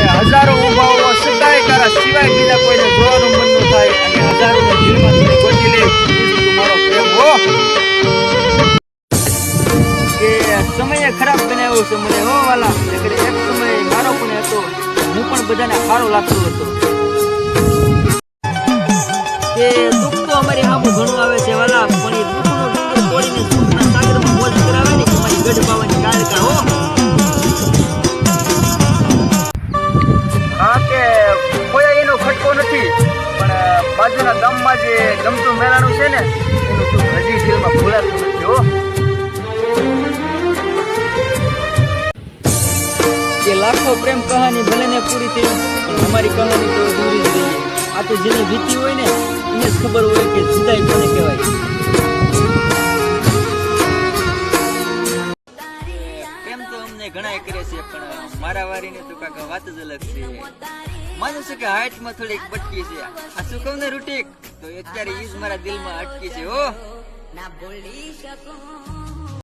હજારો ઉભાઓ સદાય તારા સિવાય બીજા કોઈને જોવાનું મન ન થાય અને હજારોને દિલમાંથી ગોતી લે મારો પ્રેમ હો કે સમયે ખરાબ બનાવ્યો છે મને હો વાલા એટલે એક સમય મારો પણ હતો હું પણ બધાને સારો લાગતો હતો કે દુઃખ તો અમારી સામું ઘણું આવે છે વાલા પણ એ દુઃખનો ડુંગર તોડીને સુખના સાગરમાં મોજ કરાવે ને તમારી ગઢ પાવાની કાળકા હો હા કે કોઈ એનો ખટકો નથી પણ બાજુના ગામમાં જે ગમતું મેળાનું છે ને એનું દુઃખ હજી દિલમાં ભૂલાતું નથી હો કે લાખો પ્રેમ કહાની ભલે ને પૂરી થઈ અમારી કહાની તો અધૂરી જ રહી આ તો જેને વીતી હોય ને એને જ ખબર હોય કે જુદાઈ કોને કહેવાય એમ તો અમને ઘણા કરે છે પણ મારા વારીને તો કાકા વાત જ અલગ છે માનું છું કે હાઈટમાં થોડીક બટકી છે આ શું કહું ને રૂટીક તો અત્યારે ઈ જ મારા દિલમાં અટકી છે હો ના બોલી શકું